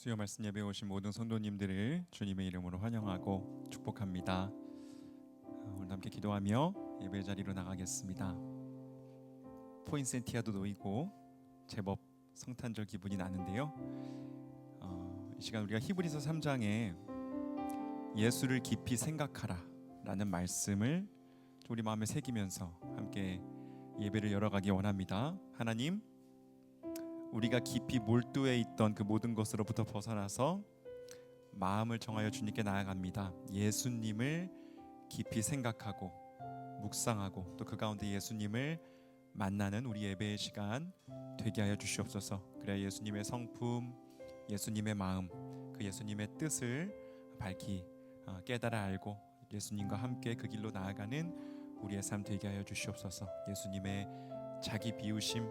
수요 말씀 예배에 오신 모든 성도님들을 주님의 이름으로 환영하고 축복합니다. 오늘 함께 기도하며 예배 자리로 나가겠습니다. 포인센티아도 놓이고 제법 성탄절 기분이 나는데요. 이 시간 우리가 히브리서 3장에 예수를 깊이 생각하라 라는 말씀을 우리 마음에 새기면서 함께 예배를 열어가기 원합니다. 하나님, 우리가 깊이 몰두해 있던 그 모든 것으로부터 벗어나서 마음을 정하여 주님께 나아갑니다. 예수님을 깊이 생각하고 묵상하고 또 그 가운데 예수님을 만나는 우리 예배의 시간 되게 하여 주시옵소서. 그래야 예수님의 성품, 예수님의 마음, 그 예수님의 뜻을 밝히 깨달아 알고 예수님과 함께 그 길로 나아가는 우리의 삶 되게 하여 주시옵소서. 예수님의 자기 비우심,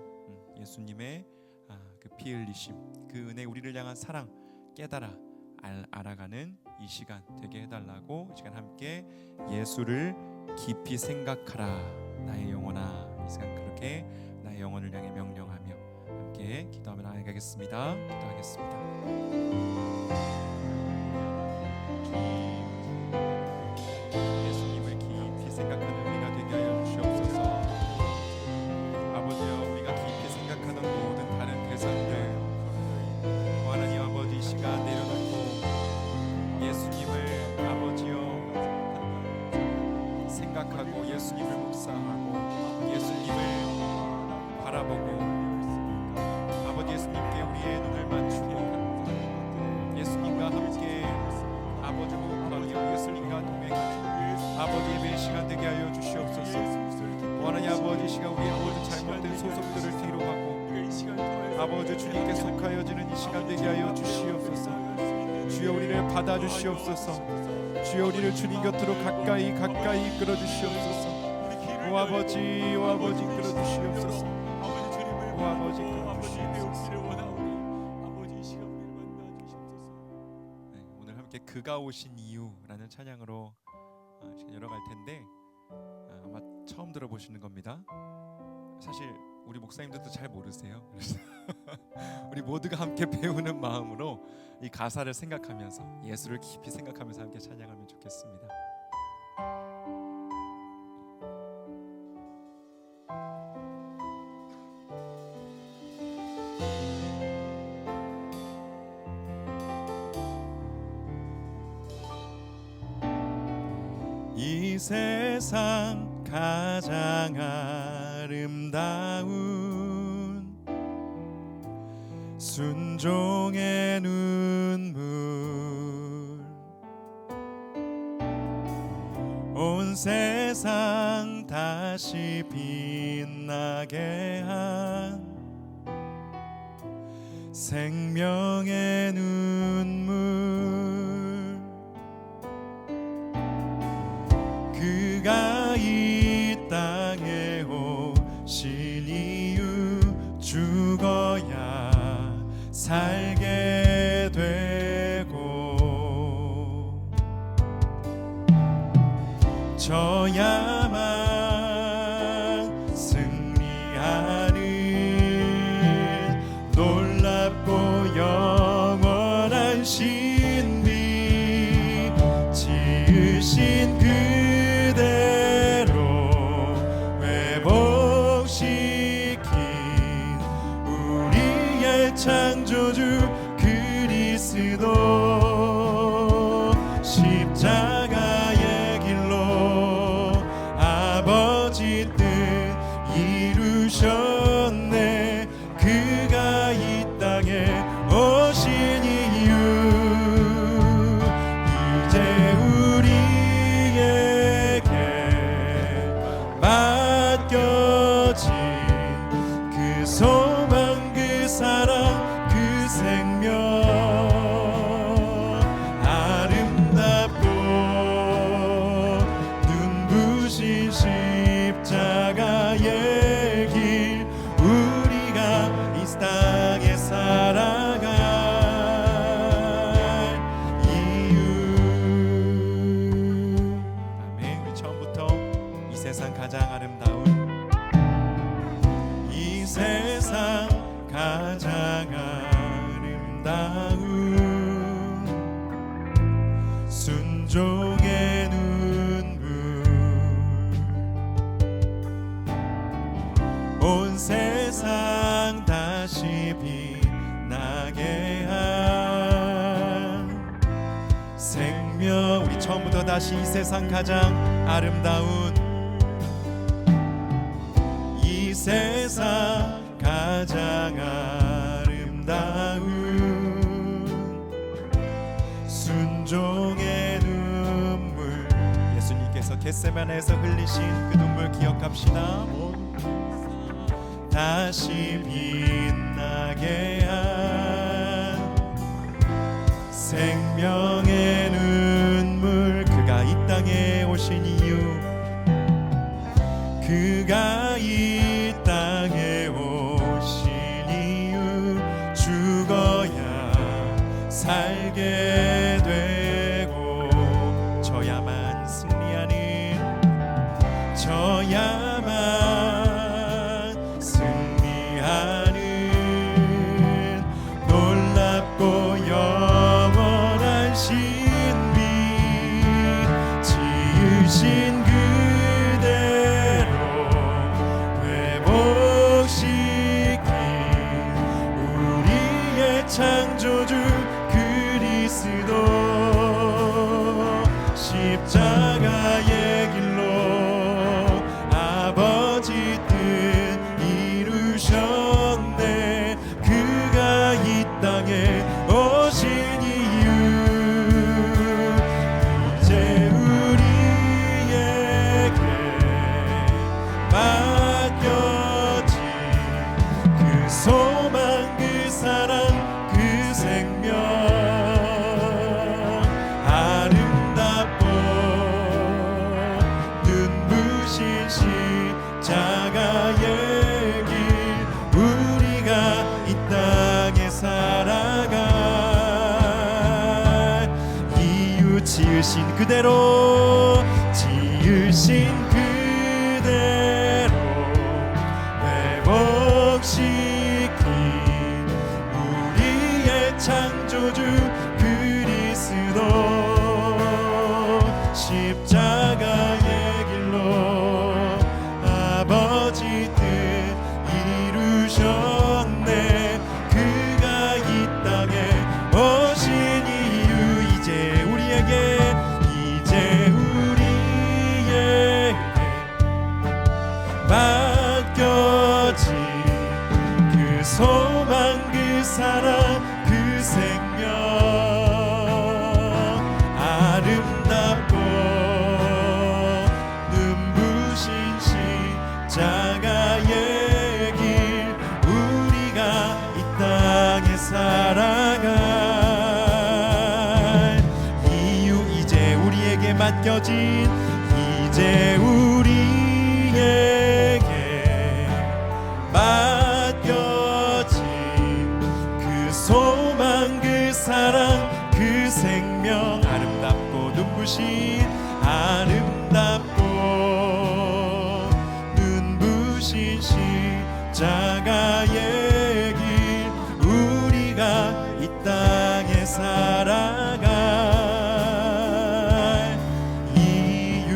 예수님의 그 피 흘리심, 그 은혜, 우리를 향한 사랑 깨달아 알아가는 이 시간 되게 해달라고, 이 시간 함께 예수를 깊이 생각하라 나의 영혼아, 이 시간 그렇게 나의 영혼을 향해 명령하며 함께 기도하며 나아가겠습니다. 기도하겠습니다. 예수님을 깊이 생각하는 우리가 되게 하여 주시옵소서. 아버지여, 우리가 깊이 생각하는 모든 다른 대상들 하나님 아버지 이 시간 내려놓고 예수님을 아버지여 생각하고 예수님을 묵상하고 예수님을 바라보고 아버지 예수님께 우리의 눈을 맞추고 예수님과 함께 아버지 호흡하며 예수님과 동행하는 아버지 예배의 시간 되게 하여 주시옵소서. 하나님 아버지 이 시간 우리의 모든 잘못된 소속들을 뒤로 하고 아버지 주님께 속하여지는 이 시간 되게 하여 주시옵소서. 주여 우리를 받아주시옵소서. 주여 우리를 주님 곁으로 가까이 이끌어 주시옵소서. 오 아버지 이끌어 주시옵소서. 오 아버지 이끌어 주시옵소서. 네, 오늘 함께 그가 오신 이유라는 찬양으로 열어갈 텐데 아마 처음 들어보시는 겁니다. 사실 우리 목사님들도 잘 모르세요. 그래서 우리 모두가 함께 배우는 마음으로 이 가사를 생각하면서 예수를 깊이 생각하면서 함께 찬양하면 좋겠습니다. 이 세상 가장 아름다운 순종의 눈물, 온 세상 다시 빛나게 한 생명의 눈물, 그가 이 땅에 오신 이유, 죽어야 살게 되고 져야만 승리하는 놀랍고 영원한 신비, 지으신 그대로 회복시킨 우리의 창조주 그리스도, 십자가의 길로 아버지 뜻 이루셨네. 그가 이 땅에 오신 이유, 이제 우리에게 맡겨진 그 소망, 그 사랑, 그 생명, 아름답고 눈부신 십자가의 길, 우리가 이 땅에 살아갈 이유. 아멘. 우리 처음부터 이 세상 가장 아름다운 온 세상 다시 빛나게 한 생명. 우리 처음부터 다시 이 세상 가장 아름다운, 이 세상 가장 아름다운 순종의 눈물, 예수님께서 겟세마네에서 흘리신 그 눈물 기억합시다. 다시 빛나게 한 생명의 눈물. 그가 이 땅에 오신 이유, 그가 이 땅에 오신 이유, 죽어야 살게 되고 져야만 승리하는, 져야만 승리하는 놀랍고 영원한 신비, 지으신 그대로 회복시킨 우리의 창조주 그리스도, 십자가의 길로 아버지 뜻 이루셨네. 그가 이 땅에 오신 이유, 이제 우리에게 맡겨진 그 소망, 그 사랑, 그 생명, 아름답고 눈부신 십자가의 길, 우리가 이 땅에 살아갈 이유, 지으신 그대로, 지으신 그대로 회복시킨 우리의 창조주 그리스도, 십자가의 길로 아버지 뜻 이루셨네. 그가 이 땅에 오신 이유, 이제 우리에게 맡겨진 그 소망, 그 사랑, 그 생명, 아름답고 눈부신 십자가의 길, 우리가 이 땅에 살아갈 이유, 이제 우리에게 맡겨진, 이제 우리에게 맡겨진 그 소망, 그 사랑, 그 생명, 아름답고 눈부신, 아름답고 눈부신 십자가의 길, 우리가 이 땅에 살아갈 이유.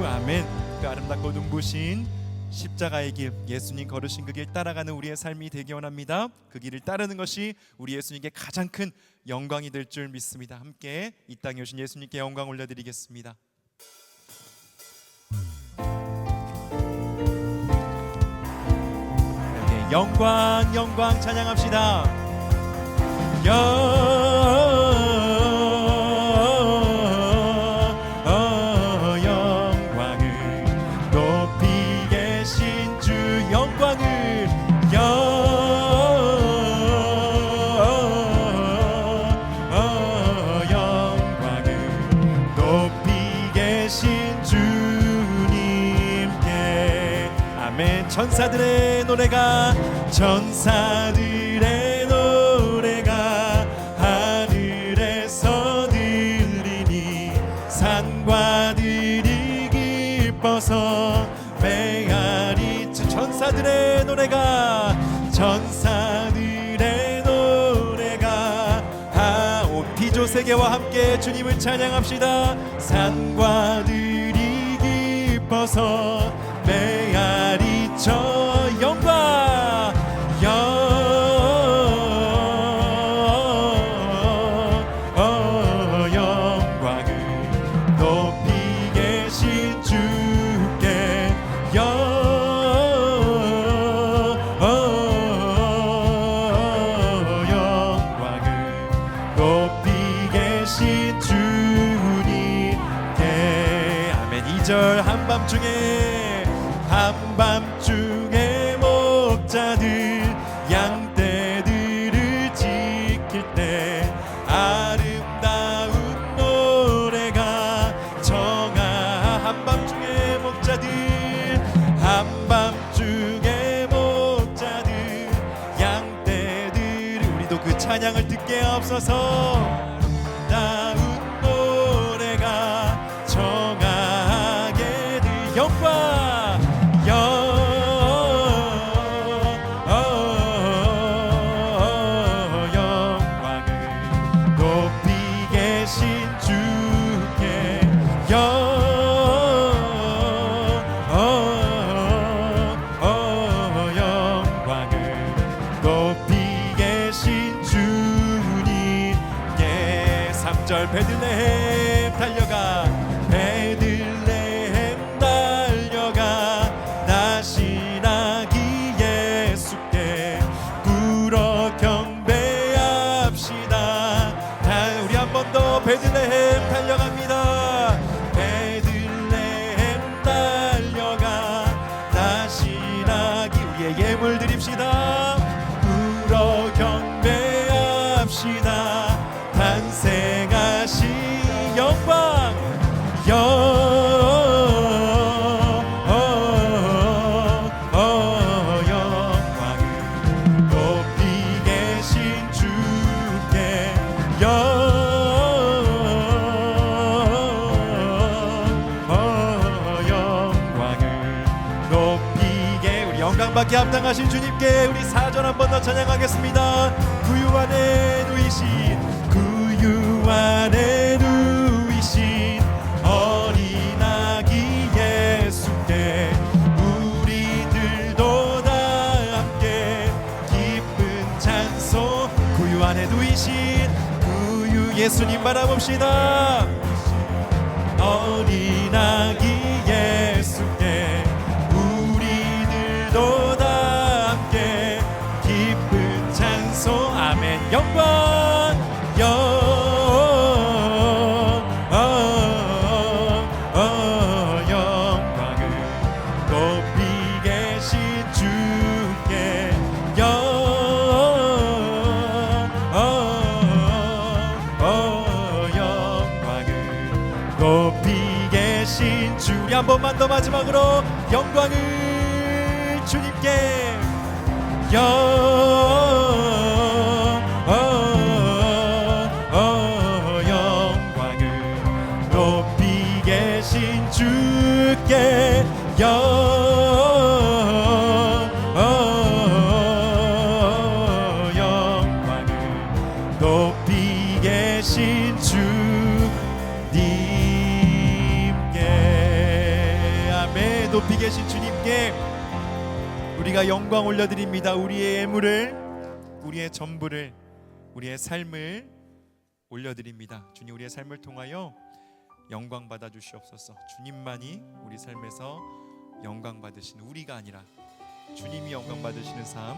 아멘. 그 아름답고 눈부신 십자가의 길, 예수님 걸으신 그 길 따라가는 우리의 삶이 되기 원합니다. 그 길을 따르는 것이 우리 예수님께 가장 큰 영광이 될 줄 믿습니다. 함께 이 땅에 오신 예수님께 영광 올려드리겠습니다. 네, 영광 영광 찬양합시다. 천사들의 노래가, 천사들의 노래가 하늘에서 들리니 산과 들이 기뻐서 메아리. 천사들의 노래가, 천사들의 노래가 온 피조 세계와 함께 주님을 찬양합시다. 산과 들이 기뻐서 메아리 영광을 높이 계신 주님께. 아멘. 2절 한밤중에 목자들 양떼들을 지킬 때 아름다운 노래가 정아. 한밤중에 목자들 양떼들 우리도 그 찬양을 듣게 하옵소서. 아름다운 노래가 정하게 들 영광을 높이 계신 주께. 영광을 높이 계신 주님께. 3절 베들레헴 달려가 나시나기 예수께 불어 경배합시다. 우리 한 번 더 베들레헴 달려갑니다. 베들레헴 달려가 나시나기 우리의 예물 드립시다. 불어 경배합시다. 탄생하신 영광 영광을 높이 계신 주께. 영광을 높이 우리 영광받게 합당하신 주님께 우리 4절 한 번 더 찬양하겠습니다. 구유 안에 누이신 어린 아기 예수께 우리들도 다 함께 기쁜 찬송. 구유 안에 누이신 구유 예수님 바라봅시다. 어린 아기 예수께 우리들도 다 함께 기쁜 찬송. 아멘. 영광을 높이 계신 주께. 영광을 높이 계신 주. 우리 한 번만 더 마지막으로 영광을 주님께. 영광을 높이 계신 주께. 영광을 높이 계신 주님께. 아멘. 높이 계신 주님께 우리가 영광 올려드립니다. 우리의 예물을, 우리의 전부를, 우리의 삶을 올려드립니다. 주님, 우리의 삶을 통하여 영광 받아 주시옵소서. 주님만이 우리 삶에서 영광 받으신 우리가 아니라 주님이 영광 받으시는 삶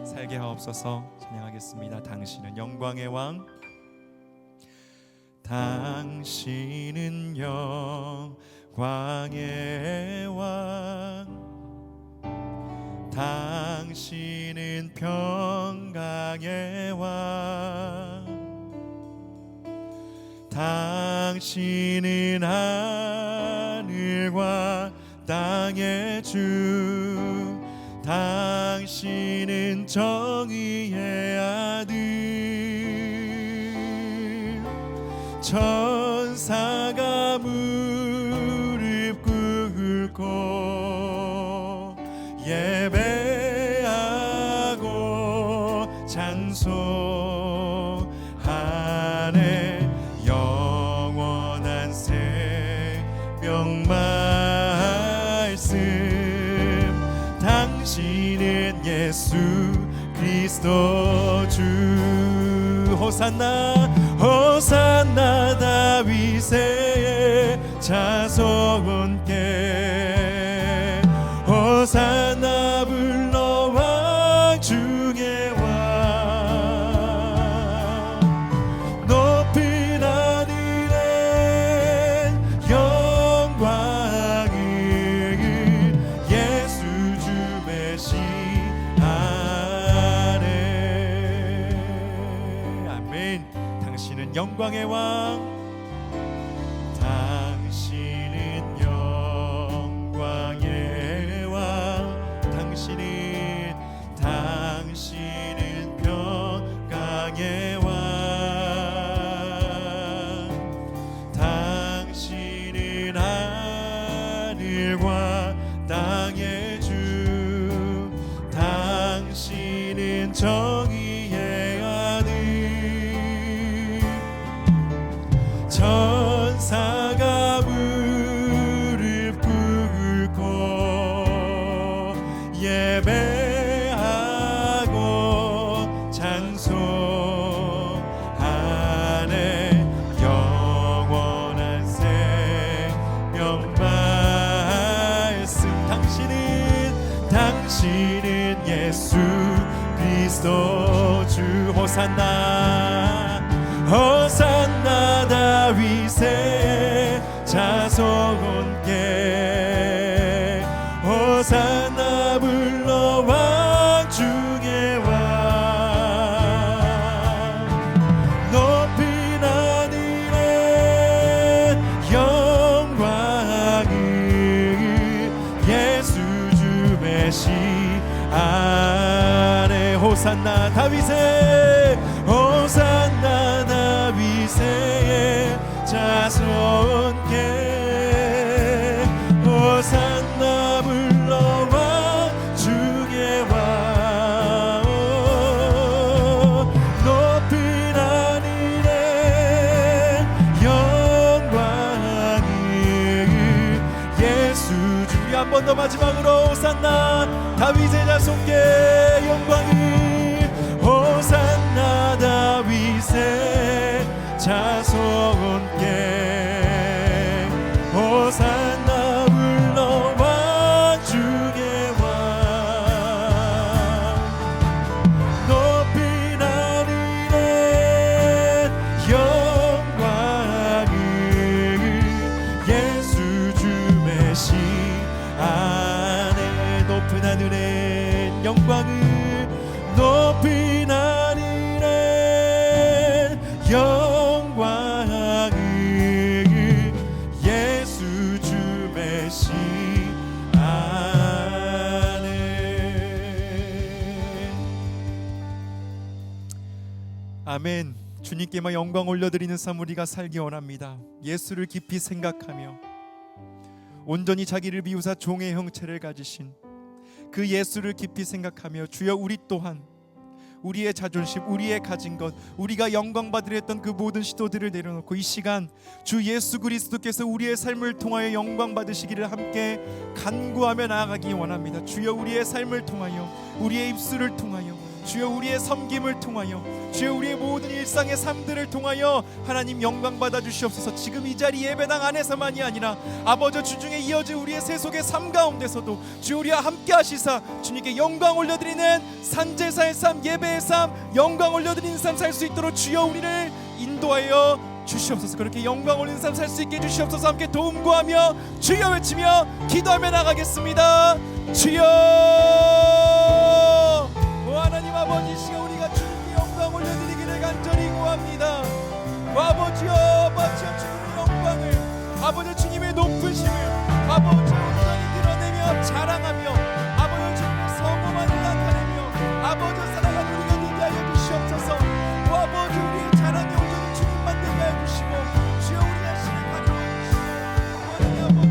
살게 하옵소서. 찬양하겠습니다. 당신은 영광의 왕, 당신은 영광의 왕, 당신은 평강의 왕, 당신은 하늘과 땅의 주, 당신은 정의의 아들. 천사가 무릎 꿇고 예배하고 찬송하네. 영원한 생명 말씀, 당신은 예수 그리스도 주. 호산나 호산나 다윗의 자손께, 호산나 불러 왕 중의 왕 높은 하늘의 영광을 예수 주 메시아네. 아멘. 당신은 영광의 왕, 당신은 영광의 왕, 당신은 평강의 왕, 당신은 하늘과 땅의 주, 당신은 정의의 아들, 천사가 무릎 꿇고 예배하고 찬송하네. 영원한 생명 말씀, 당신은 예수 그리스도 주. 호산나 호산나 다윗의 자손께, 호산나 불러 왕 중의 왕 높은 하늘의 영광을 예수 주 메시아네. 호산나 다윗의, 호산나 다윗의 자손께, 호산나 불러 왕 중의 왕 높은 하늘의 영광을 예수 주. 한 번 더 마지막으로 호산나 다윗의 자손께 영광을, 호산나 다윗의 자손께, 호산나 불러 왕 중의 왕 높은 하늘의 영광을 예수 주 메시아네. 높은 하늘의 영광을, 높은 하늘의 영광을 예수 주 메시아네. 아멘. 주님께만 영광 올려드리는 삶 우리가 살기 원합니다. 예수를 깊이 생각하며 온전히 자기를 비우사 종의 형체를 가지신 그 예수를 깊이 생각하며, 주여 우리 또한 우리의 자존심, 우리의 가진 것, 우리가 영광 받으려 했던 그 모든 시도들을 내려놓고 이 시간 주 예수 그리스도께서 우리의 삶을 통하여 영광 받으시기를 함께 간구하며 나아가기 원합니다. 주여 우리의 삶을 통하여, 우리의 입술을 통하여, 주여 우리의 섬김을 통하여, 주여 우리의 모든 일상의 삶들을 통하여 하나님 영광 받아 주시옵소서. 지금 이 자리 예배당 안에서만이 아니라 아버지 주중에 이어질 우리의 세속의 삶 가운데서도 주여 우리와 함께 하시사 주님께 영광 올려드리는 산제사의 삶, 예배의 삶, 영광 올려드리는 삶 살 수 있도록 주여 우리를 인도하여 주시옵소서. 그렇게 영광 올리는 삶 살 수 있게 해주시옵소서. 함께 도움 구하며 주여 외치며 기도하며 나가겠습니다. 주여, 오 하나님 아버지, 시간 우리가 주님께 영광 올려드리기를 간절히 구합니다. 아버지여, 아버지여, 주님의 영광을, 아버지 주님의 높으심을 아버지 온전히 드러내며 자랑하며 아버지 주님의 성호만을 나타내며 아버지 살아가는 우리가 되게 하여 주시옵소서. 오 아버지, 우리의 자랑이 온전히 주님만 되게 하여 주시고 주여 우리 자신을 가려워 주시고 하나님 아버지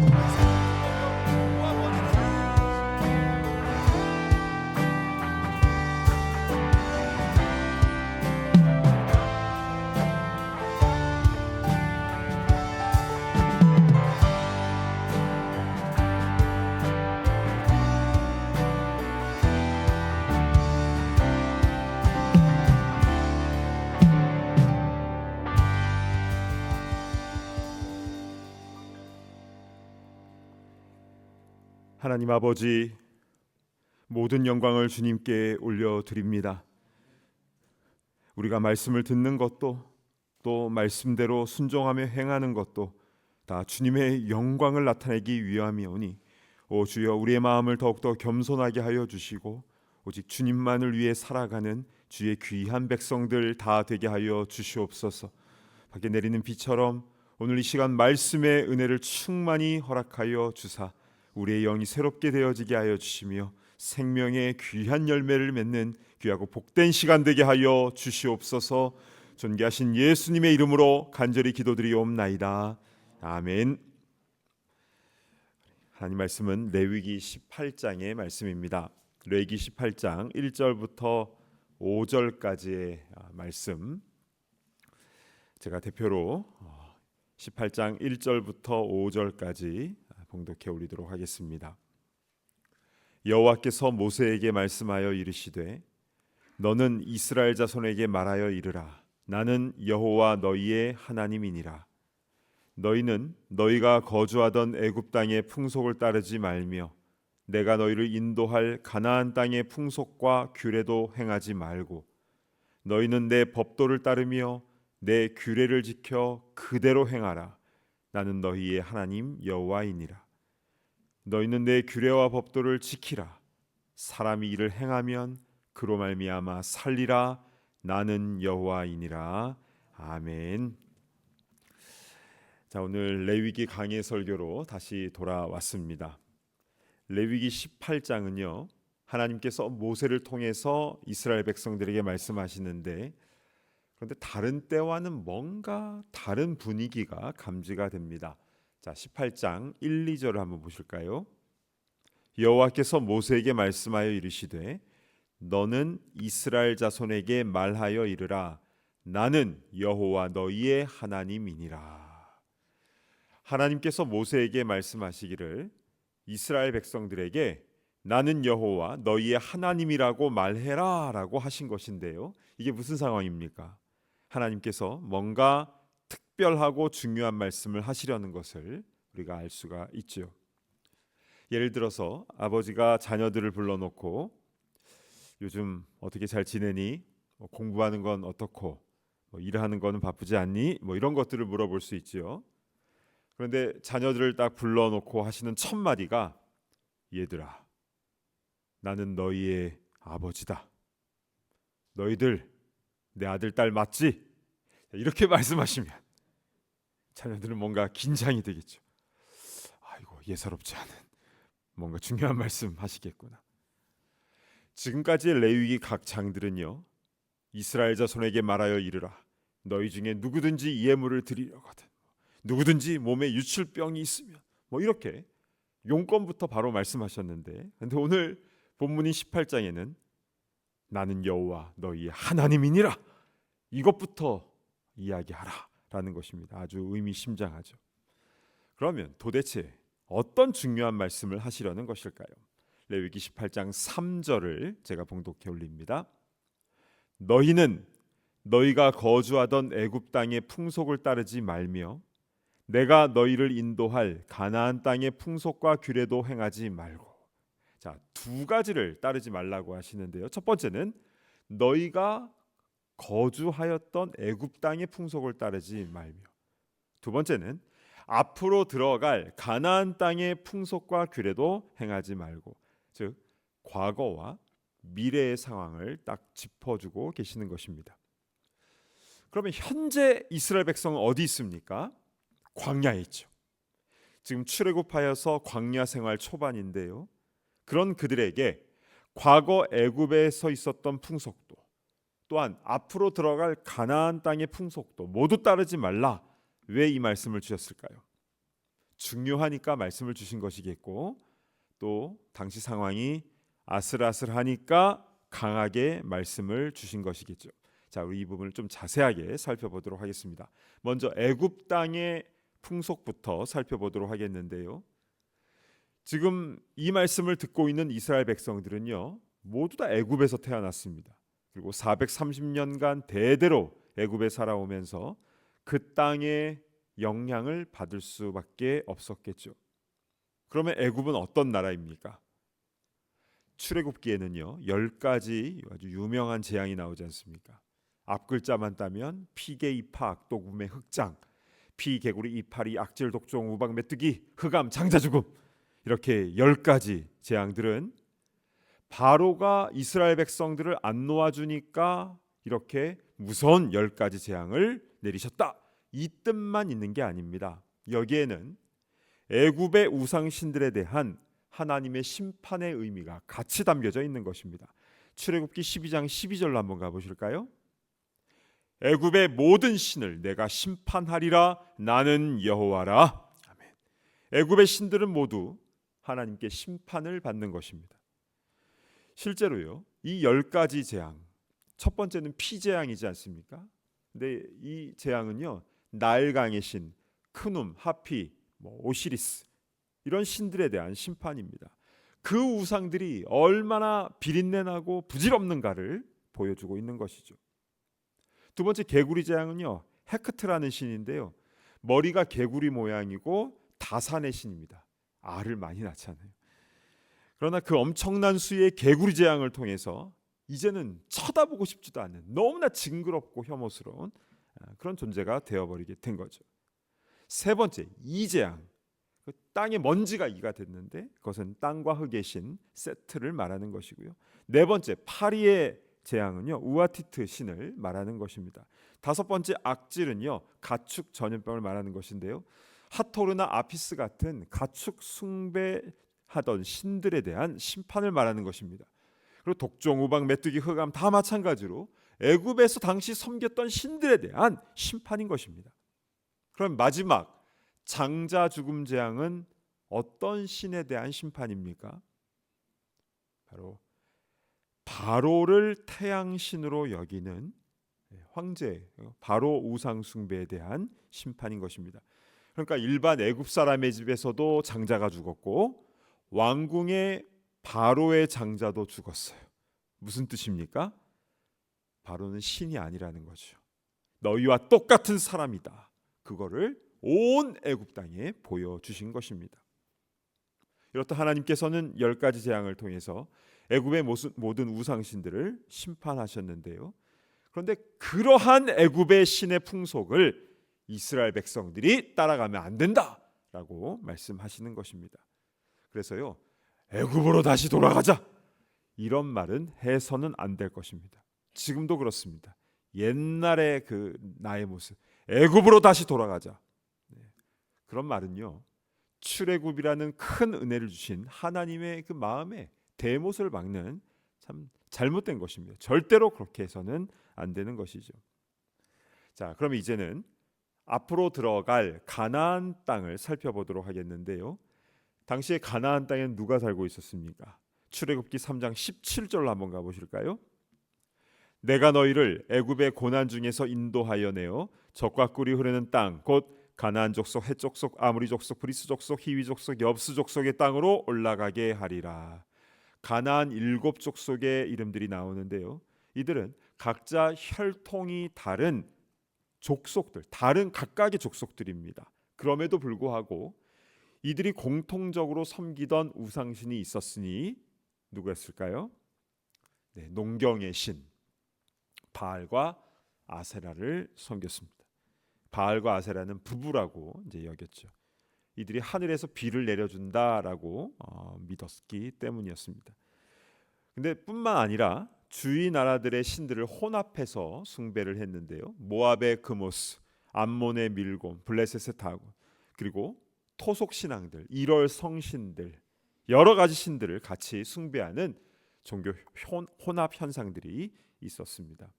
오 아버지 하나님 아버지, 모든 영광을 주님께 올려드립니다. 우리가 말씀을 듣는 것도 또 말씀대로 순종하며 행하는 것도 다 주님의 영광을 나타내기 위함이오니 오 주여, 우리의 마음을 더욱더 겸손하게 하여 주시고 오직 주님만을 위해 살아가는 주의 귀한 백성들 다 되게 하여 주시옵소서. 밖에 내리는 비처럼 오늘 이 시간 말씀의 은혜를 충만히 허락하여 주사 우리의 영이 새롭게 되어지게 하여 주시며 생명의 귀한 열매를 맺는 귀하고 복된 시간 되게 하여 주시옵소서. 존귀하신 예수님의 이름으로 간절히 기도드리옵나이다. 아멘. 하나님 말씀은 레위기 18장의 말씀입니다. 레위기 18장 1절부터 5절까지의 말씀, 제가 대표로 18장 1절부터 5절까지 봉독해 올리도록 하겠습니다. 여호와께서 모세에게 말씀하여 이르시되 너는 이스라엘 자손에게 말하여 이르라. 나는 여호와 너희의 하나님이니라. 너희는 너희가 거주하던 애굽 땅의 풍속을 따르지 말며 내가 너희를 인도할 가나안 땅의 풍속과 규례도 행하지 말고 너희는 내 법도를 따르며 내 규례를 지켜 그대로 행하라. 나는 너희의 하나님 여호와이니라. 너희는 내 규례와 법도를 지키라. 사람이 이를 행하면 그로 말미암아 살리라. 나는 여호와이니라. 아멘. 자, 오늘 레위기 강해 설교로 다시 돌아왔습니다. 레위기 18장은요, 하나님께서 모세를 통해서 이스라엘 백성들에게 말씀하시는데, 그런데 다른 때와는 뭔가 다른 분위기가 감지가 됩니다. 자, 18장 1, 2절을 한번 보실까요? 여호와께서 모세에게 말씀하여 이르시되 너는 이스라엘 자손에게 말하여 이르라. 나는 여호와 너희의 하나님이니라. 하나님께서 모세에게 말씀하시기를 이스라엘 백성들에게 나는 여호와 너희의 하나님이라고 말해라 라고 하신 것인데요, 이게 무슨 상황입니까? 하나님께서 뭔가 특별하고 중요한 말씀을 하시려는 것을 우리가 알 수가 있죠. 예를 들어서 아버지가 자녀들을 불러놓고 요즘 어떻게 잘 지내니? 공부하는 건 어떻고? 일하는 거는 바쁘지 않니? 이런 것들을 물어볼 수 있죠. 그런데 자녀들을 딱 불러놓고 하시는 첫 마디가 얘들아, 나는 너희의 아버지다. 너희들 내 아들 딸 맞지? 이렇게 말씀하시면 자녀들은 뭔가 긴장이 되겠죠. 아이고, 예사롭지 않은 뭔가 중요한 말씀 하시겠구나. 지금까지의 레위기 각 장들은요, 이스라엘 자손에게 말하여 이르라. 너희 중에 누구든지 예물을 드리려거든, 누구든지 몸에 유출병이 있으면, 이렇게 용건부터 바로 말씀하셨는데, 근데 오늘 본문인 18장에는 나는 여호와 너희의 하나님이니라, 이것부터 이야기하라 라는 것입니다. 아주 의미심장하죠. 그러면 도대체 어떤 중요한 말씀을 하시려는 것일까요? 레위기 18장 3절을 제가 봉독해 올립니다. 너희는 너희가 거주하던 애굽 땅의 풍속을 따르지 말며 내가 너희를 인도할 가나안 땅의 풍속과 규례도 행하지 말고. 자, 두 가지를 따르지 말라고 하시는데요. 첫 번째는 너희가 거주하였던 애굽 땅의 풍속을 따르지 말며, 두 번째는 앞으로 들어갈 가나안 땅의 풍속과 규례도 행하지 말고, 즉 과거와 미래의 상황을 딱 짚어주고 계시는 것입니다. 그러면 현재 이스라엘 백성은 어디 있습니까? 광야에 있죠. 지금 출애굽하여서 광야 생활 초반인데요, 그런 그들에게 과거 애굽에서 있었던 풍속도 또한 앞으로 들어갈 가나안 땅의 풍속도 모두 따르지 말라. 왜 이 말씀을 주셨을까요? 중요하니까 말씀을 주신 것이겠고, 또 당시 상황이 아슬아슬하니까 강하게 말씀을 주신 것이겠죠. 자, 우리 이 부분을 좀 자세하게 살펴보도록 하겠습니다. 먼저 애굽 땅의 풍속부터 살펴보도록 하겠는데요, 지금 이 말씀을 듣고 있는 이스라엘 백성들은요, 모두 다 애굽에서 태어났습니다. 그리고 430년간 대대로 애굽에 살아오면서 그 땅의 영향을 받을 수밖에 없었겠죠. 그러면 애굽은 어떤 나라입니까? 출애굽기에는요 10가지 아주 유명한 재앙이 나오지 않습니까? 앞글자만 따면 피개, 이파, 악독, 우매, 흑장, 피, 개구리, 이파리, 악질, 독종, 우박, 메뚜기, 흑암, 장자 죽음, 이렇게 10가지 재앙들은 바로가 이스라엘 백성들을 안 놓아주니까 이렇게 무서운 10가지 재앙을 내리셨다, 이 뜻만 있는 게 아닙니다. 여기에는 애굽의 우상신들에 대한 하나님의 심판의 의미가 같이 담겨져 있는 것입니다. 출애굽기 12장 12절로 한번 가보실까요? 애굽의 모든 신을 내가 심판하리라, 나는 여호와라. 아멘. 애굽의 신들은 모두 하나님께 심판을 받는 것입니다. 실제로요, 이 10가지 재앙, 첫 번째는 피재앙이지 않습니까? 근데 이 재앙은요, 나일강의 신, 크눔, 하피, 오시리스, 이런 신들에 대한 심판입니다. 그 우상들이 얼마나 비린내나고 부질없는가를 보여주고 있는 것이죠. 두 번째 개구리 재앙은요, 헤크트라는 신인데요, 머리가 개구리 모양이고 다산의 신입니다. 알을 많이 낳잖아요. 그러나 그 엄청난 수의 개구리 재앙을 통해서 이제는 쳐다보고 싶지도 않는, 너무나 징그럽고 혐오스러운 그런 존재가 되어버리게 된 거죠. 세 번째, 이재앙, 그 땅에 먼지가 이가 됐는데 그것은 땅과 흙의 신 세트를 말하는 것이고요. 네 번째, 파리의 재앙은요, 우아티트 신을 말하는 것입니다. 다섯 번째, 악질은요, 가축 전염병을 말하는 것인데요, 하토르나 아피스 같은 가축 숭배하던 신들에 대한 심판을 말하는 것입니다. 그리고 독종, 우박, 메뚜기, 흑암 다 마찬가지로 애굽에서 당시 섬겼던 신들에 대한 심판인 것입니다. 그럼 마지막 장자 죽음 재앙은 어떤 신에 대한 심판입니까? 바로 바로를 태양신으로 여기는 황제 바로 우상 숭배에 대한 심판인 것입니다. 그러니까 일반 애굽 사람의 집에서도 장자가 죽었고 왕궁의 바로의 장자도 죽었어요. 무슨 뜻입니까? 바로는 신이 아니라는 거죠. 너희와 똑같은 사람이다. 그거를 온 애굽 땅에 보여주신 것입니다. 이렇다 하나님께서는 10가지 재앙을 통해서 애굽의 모든 우상신들을 심판하셨는데요, 그런데 그러한 애굽의 신의 풍속을 이스라엘 백성들이 따라가면 안 된다라고 말씀하시는 것입니다. 그래서요, 애굽으로 다시 돌아가자, 이런 말은 해서는 안 될 것입니다. 지금도 그렇습니다. 옛날의 그 나의 모습, 애굽으로 다시 돌아가자, 그런 말은요, 출애굽이라는 큰 은혜를 주신 하나님의 그 마음에 대못을 박는 참 잘못된 것입니다. 절대로 그렇게 해서는 안 되는 것이죠. 자, 그럼 이제는 앞으로 들어갈 가나안 땅을 살펴보도록 하겠는데요, 당시에 가나안 땅에는 누가 살고 있었습니까? 출애굽기 3장 17절로 한번 가보실까요? 내가 너희를 애굽의 고난 중에서 인도하여 내어 젖과 꿀이 흐르는 땅, 곧 가나안 족속, 헷 족속, 아모리 족속, 브리스 족속, 히위 족속, 엽스 족속의 땅으로 올라가게 하리라. 가나안 7족속의 이름들이 나오는데요, 이들은 각자 혈통이 다른 족속들, 다른 각각의 족속들입니다. 그럼에도 불구하고 이들이 공통적으로 섬기던 우상신이 있었으니 누구였을까요? 네, 농경의 신 바알과 아세라를 섬겼습니다. 바알과 아세라는 부부라고 이제 여겼죠. 이들이 하늘에서 비를 내려준다라고 믿었기 때문이었습니다. 근데 뿐만 아니라 주위 나라들의 신들을 혼합해서 숭배를 했는데요, 모압의 그모스, 암몬의 밀곰, 블레셋의 다곤, 그리고 토속 신앙들, 1월 성신들, 여러 가지 신들을 같이 숭배하는 종교 혼합 현상들이 있었습니다.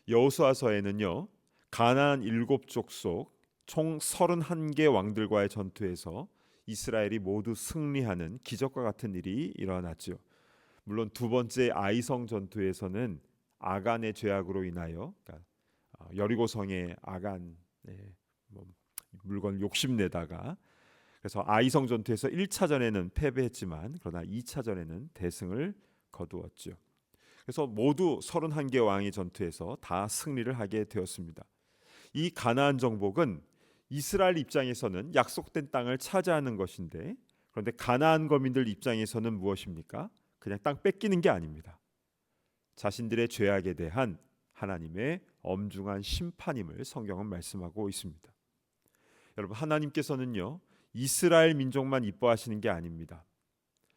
여호수아서에는요, 가나안 7족속 총 31개 왕들과의 전투에서 이스라엘이 모두 승리하는 기적과 같은 일이 일어났죠. 물론 두 번째 아이성 전투에서는 아간의 죄악으로 인하여, 그러니까 여리고성의 아간 물건 욕심내다가, 그래서 아이성 전투에서 1차전에는 패배했지만 그러나 2차전에는 대승을 거두었죠. 그래서 모두 31개 왕의 전투에서 다 승리를 하게 되었습니다. 이 가나안 정복은 이스라엘 입장에서는 약속된 땅을 차지하는 것인데, 그런데 가나안 거민들 입장에서는 무엇입니까? 그냥 땅 뺏기는 게 아닙니다. 자신들의 죄악에 대한 하나님의 엄중한 심판임을 성경은 말씀하고 있습니다. 여러분, 하나님께서는요, 이스라엘 민족만 이뻐하시는 게 아닙니다.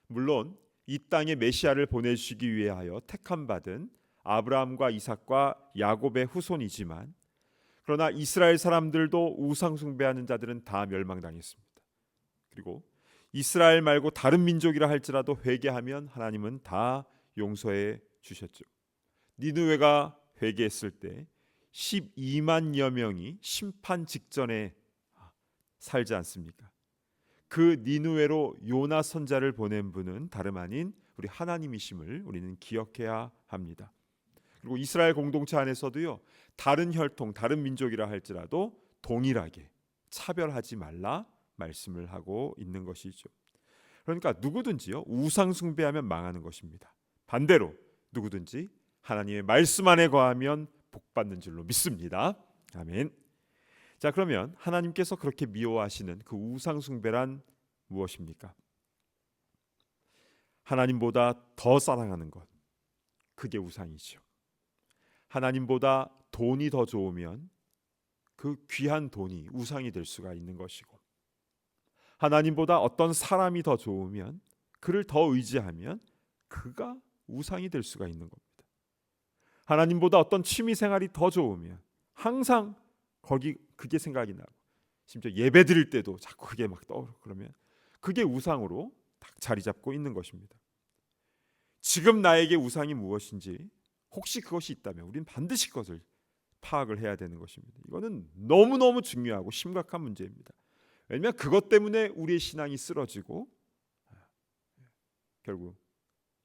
물론 이 땅에 메시아를 보내주시기 위하여 택함 받은 아브라함과 이삭과 야곱의 후손이지만, 그러나 이스라엘 사람들도 우상 숭배하는 자들은 다 멸망당했습니다. 그리고 이스라엘 말고 다른 민족이라 할지라도 회개하면 하나님은 다 용서해 주셨죠. 니느웨가 회개했을 때 12만여 명이 심판 직전에 살지 않습니까? 그 니느웨로 요나 선자를 보낸 분은 다름 아닌 우리 하나님이심을 우리는 기억해야 합니다. 그리고 이스라엘 공동체 안에서도요, 다른 혈통, 다른 민족이라 할지라도 동일하게 차별하지 말라 말씀을 하고 있는 것이죠. 그러니까 누구든지요, 우상 숭배하면 망하는 것입니다. 반대로 누구든지 하나님의 말씀 안에 거하면 복받는 줄로 믿습니다. 아멘. 자, 그러면 하나님께서 그렇게 미워하시는 그 우상 숭배란 무엇입니까? 하나님보다 더 사랑하는 것, 그게 우상이죠. 하나님보다 돈이 더 좋으면 그 귀한 돈이 우상이 될 수가 있는 것이고, 하나님보다 어떤 사람이 더 좋으면, 그를 더 의지하면 그가 우상이 될 수가 있는 겁니다. 하나님보다 어떤 취미 생활이 더 좋으면 항상 그게 생각이 나고, 심지어 예배 드릴 때도 자꾸 그게 막 떠오르고, 그러면 그게 우상으로 딱 자리 잡고 있는 것입니다. 지금 나에게 우상이 무엇인지 혹시 그것이 있다면 우리는 반드시 그것을 파악을 해야 되는 것입니다. 이거는 너무너무 중요하고 심각한 문제입니다. 왜냐하면 그것 때문에 우리의 신앙이 쓰러지고 결국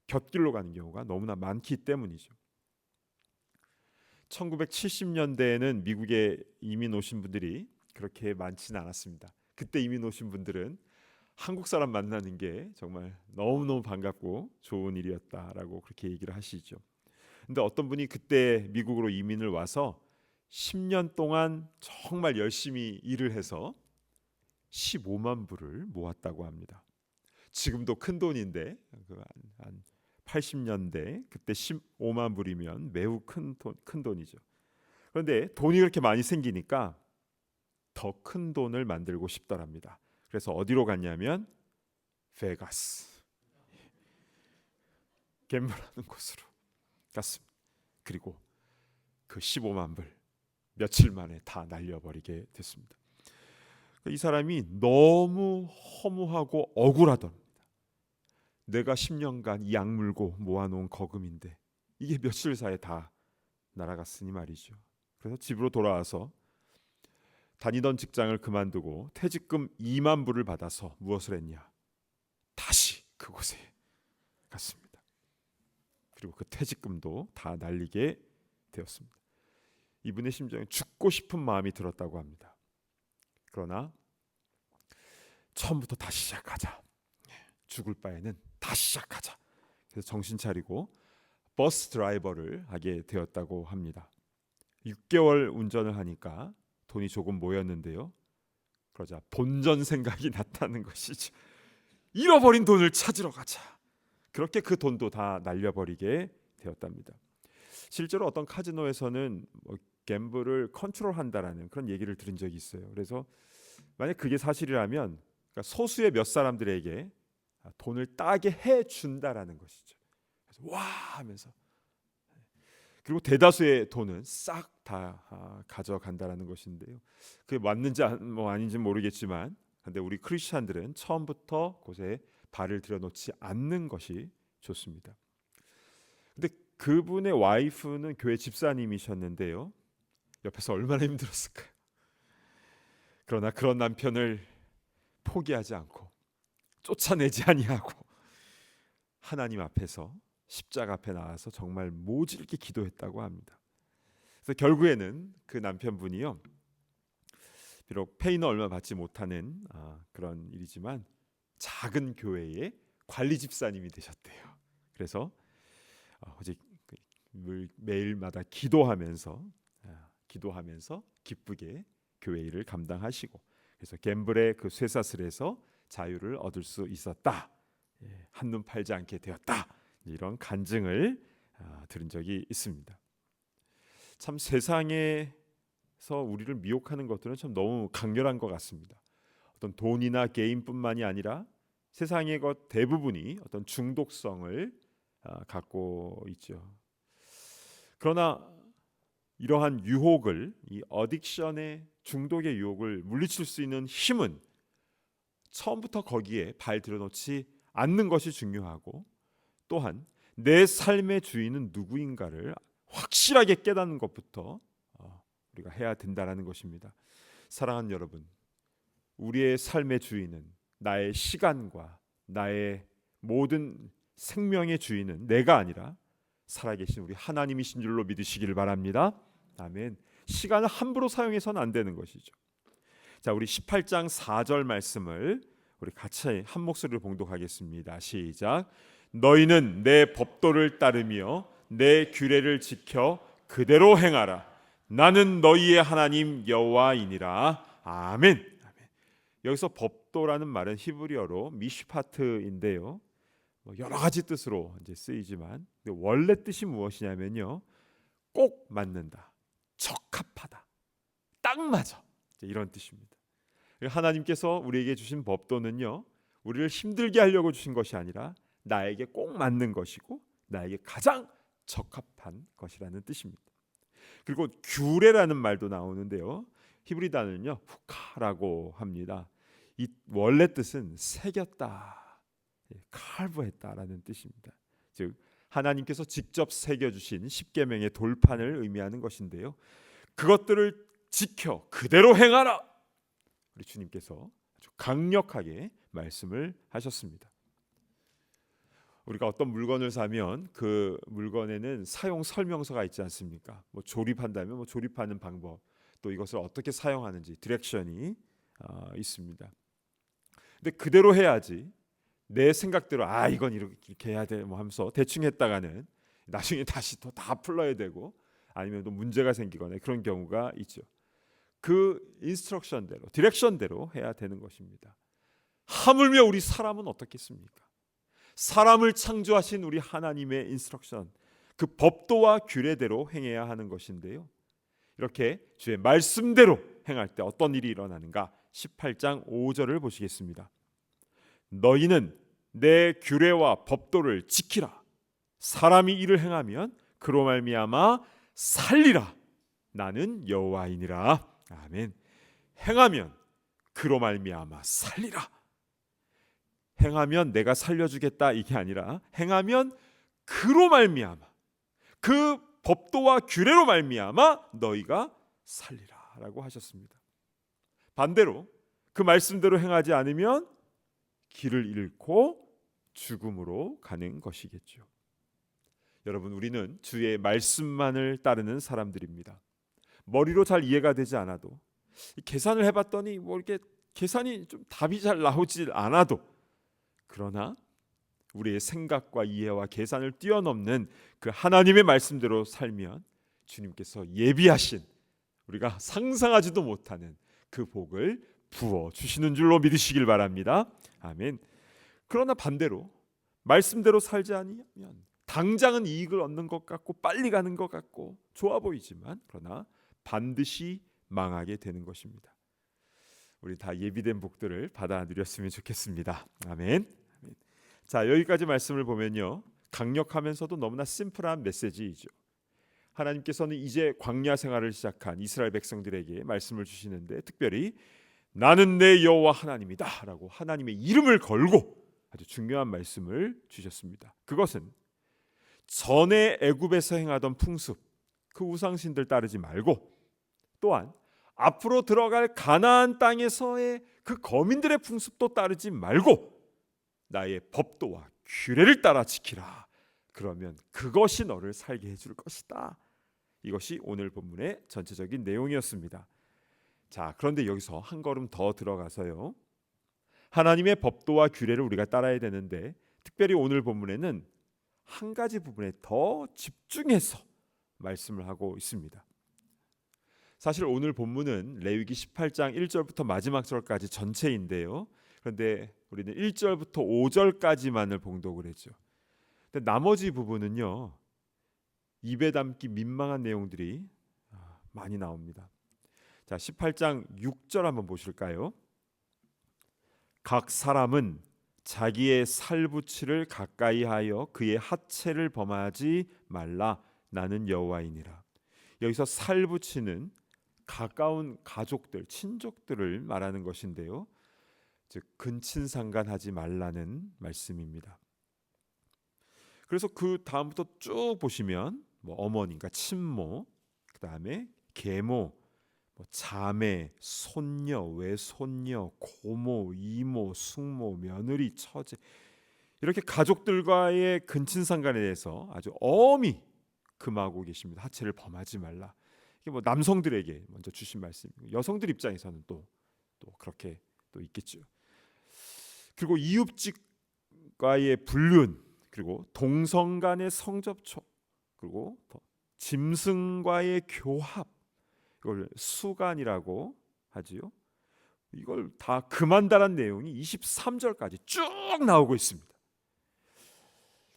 곁길로 가는 경우가 너무나 많기 때문이죠. 1970년대에는 미국에 이민 오신 분들이 그렇게 많지는 않았습니다. 그때 이민 오신 분들은 한국 사람 만나는 게 정말 너무너무 반갑고 좋은 일이었다라고 그렇게 얘기를 하시죠. 근데 어떤 분이 그때 미국으로 이민을 와서 10년 동안 정말 열심히 일을 해서 15만 불을 모았다고 합니다. 지금도 큰 돈인데 한 80년대 그때 15만 불이면 매우 큰 돈이죠. 그런데 돈이 그렇게 많이 생기니까 더 큰 돈을 만들고 싶더랍니다. 그래서 어디로 갔냐면 베가스, 갬블하는 곳으로 갔습니다. 그리고 그 15만 불 며칠 만에 다 날려버리게 됐습니다. 이 사람이 너무 허무하고 억울하답니다. 내가 10년간 이 악물고 모아놓은 거금인데 이게 며칠 사이에 다 날아갔으니 말이죠. 그래서 집으로 돌아와서 다니던 직장을 그만두고 퇴직금 2만 불을 받아서 무엇을 했냐? 다시 그곳에 갔습니다. 그리고 그 퇴직금도 다 날리게 되었습니다. 이분의 심정에 죽고 싶은 마음이 들었다고 합니다. 그러나 처음부터 다시 시작하자. 죽을 바에는 다시 시작하자. 그래서 정신 차리고 버스 드라이버를 하게 되었다고 합니다. 6개월 운전을 하니까 돈이 조금 모였는데요. 그러자 본전 생각이 났다는 것이죠. 잃어버린 돈을 찾으러 가자. 그렇게 그 돈도 다 날려버리게 되었답니다. 실제로 어떤 카지노에서는 갬블을 컨트롤한다라는 그런 얘기를 들은 적이 있어요. 그래서 만약 그게 사실이라면 그러니까 소수의 몇 사람들에게 돈을 따게 해준다라는 것이죠. 그래서 와 하면서, 그리고 대다수의 돈은 싹 다 가져간다라는 것인데요. 그게 맞는지 아닌지 모르겠지만, 근데 우리 크리스찬들은 처음부터 곳에 발을 들여놓지 않는 것이 좋습니다. 근데 그분의 와이프는 교회 집사님이셨는데요. 옆에서 얼마나 힘들었을까요? 그러나 그런 남편을 포기하지 않고 쫓아내지 아니하고 하나님 앞에서 십자가 앞에 나와서 정말 모질게 기도했다고 합니다. 그래서 결국에는 그 남편분이요, 비록 페이는 얼마 받지 못하는 그런 일이지만 작은 교회의 관리 집사님이 되셨대요. 그래서 오직 매일마다 기도하면서 기쁘게 교회 일을 감당하시고, 그래서 갬블의 그 쇠사슬에서 자유를 얻을 수 있었다. 한눈 팔지 않게 되었다. 이런 간증을 들은 적이 있습니다. 참 세상에서 우리를 미혹하는 것들은 참 너무 강렬한 것 같습니다. 어떤 돈이나 개인뿐만이 아니라 세상의 것 대부분이 어떤 중독성을 갖고 있죠. 그러나 이러한 유혹을, 이 어딕션의 중독의 유혹을 물리칠 수 있는 힘은 처음부터 거기에 발 들여놓지 않는 것이 중요하고, 또한 내 삶의 주인은 누구인가를 확실하게 깨닫는 것부터 우리가 해야 된다라는 것입니다. 사랑하는 여러분, 우리의 삶의 주인은, 나의 시간과 나의 모든 생명의 주인은 내가 아니라 살아계신 우리 하나님이신 줄로 믿으시기를 바랍니다. 아멘. 시간을 함부로 사용해서는 안 되는 것이죠. 자, 우리 18장 4절 말씀을 우리 같이 한 목소리로 봉독하겠습니다. 시작. 너희는 내 법도를 따르며 내 규례를 지켜 그대로 행하라. 나는 너희의 하나님 여호와이니라. 아멘. 아멘. 여기서 법도라는 말은 히브리어로 미슈파트인데요. 여러 가지 뜻으로 이제 쓰이지만 원래 뜻이 무엇이냐면요, 꼭 맞는다, 적합하다, 딱 맞아, 이런 뜻입니다. 하나님께서 우리에게 주신 법도는요, 우리를 힘들게 하려고 주신 것이 아니라 나에게 꼭 맞는 것이고 나에게 가장 적합한 것이라는 뜻입니다. 그리고 규례라는 말도 나오는데요, 히브리 단어는요 후카라고 합니다. 이 원래 뜻은 새겼다, 칼부했다라는 뜻입니다. 즉 하나님께서 직접 새겨주신 십계명의 돌판을 의미하는 것인데요, 그것들을 지켜 그대로 행하라, 우리 주님께서 아주 강력하게 말씀을 하셨습니다. 우리가 어떤 물건을 사면 그 물건에는 사용 설명서가 있지 않습니까? 조립한다면 조립하는 방법, 또 이것을 어떻게 사용하는지 디렉션이 있습니다. 근데 그대로 해야지 내 생각대로 이건 이렇게 해야 돼 하면서 대충 했다가는 나중에 다시 또 다 풀러야 되고, 아니면 또 문제가 생기거나 그런 경우가 있죠. 그 인스트럭션대로, 디렉션대로 해야 되는 것입니다. 하물며 우리 사람은 어떻겠습니까? 사람을 창조하신 우리 하나님의 인스트럭션, 그 법도와 규례대로 행해야 하는 것인데요, 이렇게 주의 말씀대로 행할 때 어떤 일이 일어나는가? 18장 5절을 보시겠습니다. 너희는 내 규례와 법도를 지키라. 사람이 이를 행하면 그로 말미암아 살리라. 나는 여호와이니라. 아멘. 행하면 그로 말미암아 살리라. 행하면 내가 살려주겠다, 이게 아니라 행하면 그로 말미암아, 그 법도와 규례로 말미암아 너희가 살리라라고 하셨습니다. 반대로 그 말씀대로 행하지 않으면 길을 잃고 죽음으로 가는 것이겠죠. 여러분, 우리는 주의 말씀만을 따르는 사람들입니다. 머리로 잘 이해가 되지 않아도, 계산을 해봤더니 이렇게 계산이 좀 답이 잘 나오질 않아도, 그러나 우리의 생각과 이해와 계산을 뛰어넘는 그 하나님의 말씀대로 살면 주님께서 예비하신, 우리가 상상하지도 못하는 그 복을 부어 주시는 줄로 믿으시길 바랍니다. 아멘. 그러나 반대로 말씀대로 살지 않으면 당장은 이익을 얻는 것 같고 빨리 가는 것 같고 좋아 보이지만, 그러나 반드시 망하게 되는 것입니다. 우리 다 예비된 복들을 받아 누렸으면 좋겠습니다. 아멘. 자, 여기까지 말씀을 보면요, 강력하면서도 너무나 심플한 메시지이죠. 하나님께서는 이제 광야 생활을 시작한 이스라엘 백성들에게 말씀을 주시는데, 특별히 나는 내 여호와 하나님이다 라고 하나님의 이름을 걸고 아주 중요한 말씀을 주셨습니다. 그것은 전에 애굽에서 행하던 풍습, 그 우상신들 따르지 말고, 또한 앞으로 들어갈 가나안 땅에서의 그 거민들의 풍습도 따르지 말고 나의 법도와 규례를 따라 지키라. 그러면 그것이 너를 살게 해줄 것이다. 이것이 오늘 본문의 전체적인 내용이었습니다. 자, 그런데 여기서 한 걸음 더 들어가서요, 하나님의 법도와 규례를 우리가 따라야 되는데, 특별히 오늘 본문에는 한 가지 부분에 더 집중해서 말씀을 하고 있습니다. 사실 오늘 본문은 레위기 18장 1절부터 마지막 절까지 전체인데요, 그런데 우리는 1절부터 5절까지만을 봉독을 했죠. 근데 나머지 부분은요, 입에 담기 민망한 내용들이 많이 나옵니다. 자, 18장 6절 한번 보실까요? 각 사람은 자기의 살붙이를 가까이 하여 그의 하체를 범하지 말라. 나는 여호와이니라. 여기서 살붙이는 가까운 가족들, 친족들을 말하는 것인데요, 즉 근친상간하지 말라는 말씀입니다. 그래서 그 다음부터 쭉 보시면 뭐 어머니, 그러니까 친모, 그 다음에 계모, 뭐 자매, 손녀, 외손녀, 고모, 이모, 숙모, 며느리, 처제, 이렇게 가족들과의 근친상간에 대해서 아주 엄히 금하고 계십니다. 하체를 범하지 말라. 이게 뭐 남성들에게 먼저 주신 말씀이고, 여성들 입장에서는 또 그렇게 또 있겠죠. 그리고 이웃집과의 불륜, 그리고 동성 간의 성접촉, 그리고 짐승과의 교합, 이걸 수간이라고 하지요. 이걸 다 금한다는 내용이 23절까지 쭉 나오고 있습니다.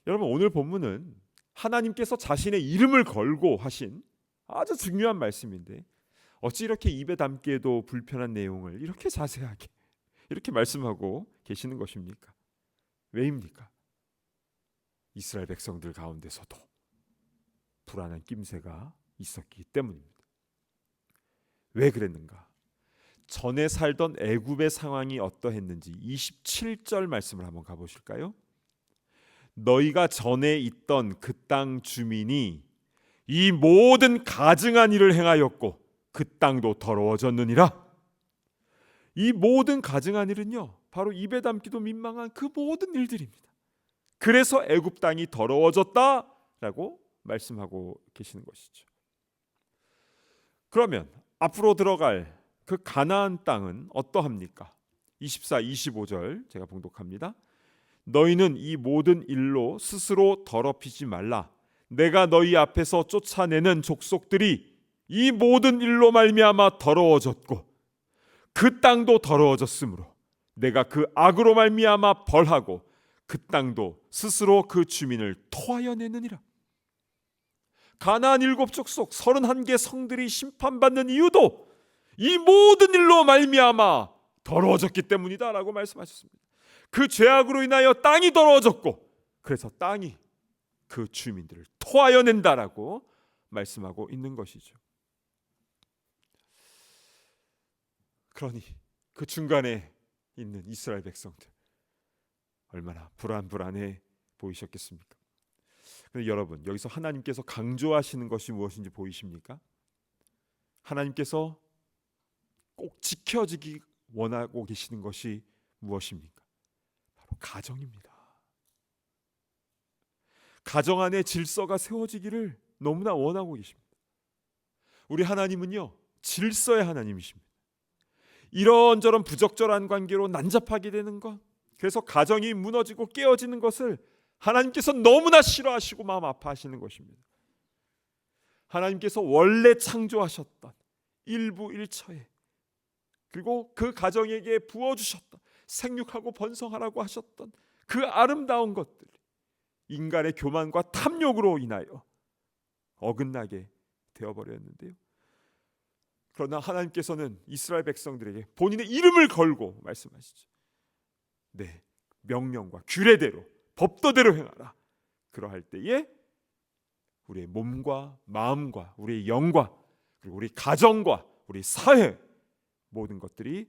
여러분, 오늘 본문은 하나님께서 자신의 이름을 걸고 하신 아주 중요한 말씀인데, 어찌 이렇게 입에 담기에도 불편한 내용을 이렇게 자세하게 이렇게 말씀하고 계시는 것입니까? 왜입니까? 이스라엘 백성들 가운데서도 불안한 낌새가 있었기 때문입니다. 왜 그랬는가? 전에 살던 애굽의 상황이 어떠했는지 27절 말씀을 한번 가보실까요? 너희가 전에 있던 그 땅 주민이 이 모든 가증한 일을 행하였고 그 땅도 더러워졌느니라. 이 모든 가증한 일은요, 바로 입에 담기도 민망한 그 모든 일들입니다. 그래서 애굽 땅이 더러워졌다라고 말씀하고 계시는 것이죠. 그러면 앞으로 들어갈 그 가나안 땅은 어떠합니까? 24, 25절 제가 봉독합니다. 너희는 이 모든 일로 스스로 더럽히지 말라. 내가 너희 앞에서 쫓아내는 족속들이 이 모든 일로 말미암아 더러워졌고 그 땅도 더러워졌으므로 내가 그 악으로 말미암아 벌하고 그 땅도 스스로 그 주민을 토하여 내느니라. 가나안 7족속 31개 성들이 심판받는 이유도 이 모든 일로 말미암아 더러워졌기 때문이다 라고 말씀하셨습니다. 그 죄악으로 인하여 땅이 더러워졌고 그래서 땅이 그 주민들을 토하여 낸다라고 말씀하고 있는 것이죠. 그러니 그 중간에 있는 이스라엘 백성들 얼마나 불안해 보이셨겠습니까? 그런데 여러분, 여기서 하나님께서 강조하시는 것이 무엇인지 보이십니까? 하나님께서 꼭 지켜지기 원하고 계시는 것이 무엇입니까? 바로 가정입니다. 가정 안에 질서가 세워지기를 너무나 원하고 계십니다. 우리 하나님은요, 질서의 하나님이십니다. 이런저런 부적절한 관계로 난잡하게 되는 것, 그래서 가정이 무너지고 깨어지는 것을 하나님께서 너무나 싫어하시고 마음 아파하시는 것입니다. 하나님께서 원래 창조하셨던 일부일처에, 그리고 그 가정에게 부어주셨던 생육하고 번성하라고 하셨던 그 아름다운 것들, 인간의 교만과 탐욕으로 인하여 어긋나게 되어버렸는데요. 그러나 하나님께서는 이스라엘 백성들에게 본인의 이름을 걸고 말씀하시죠. 네, 명령과 규례대로 법도대로 행하라. 그러할 때에 우리의 몸과 마음과 우리의 영과 그리고 우리 가정과 우리 사회 모든 것들이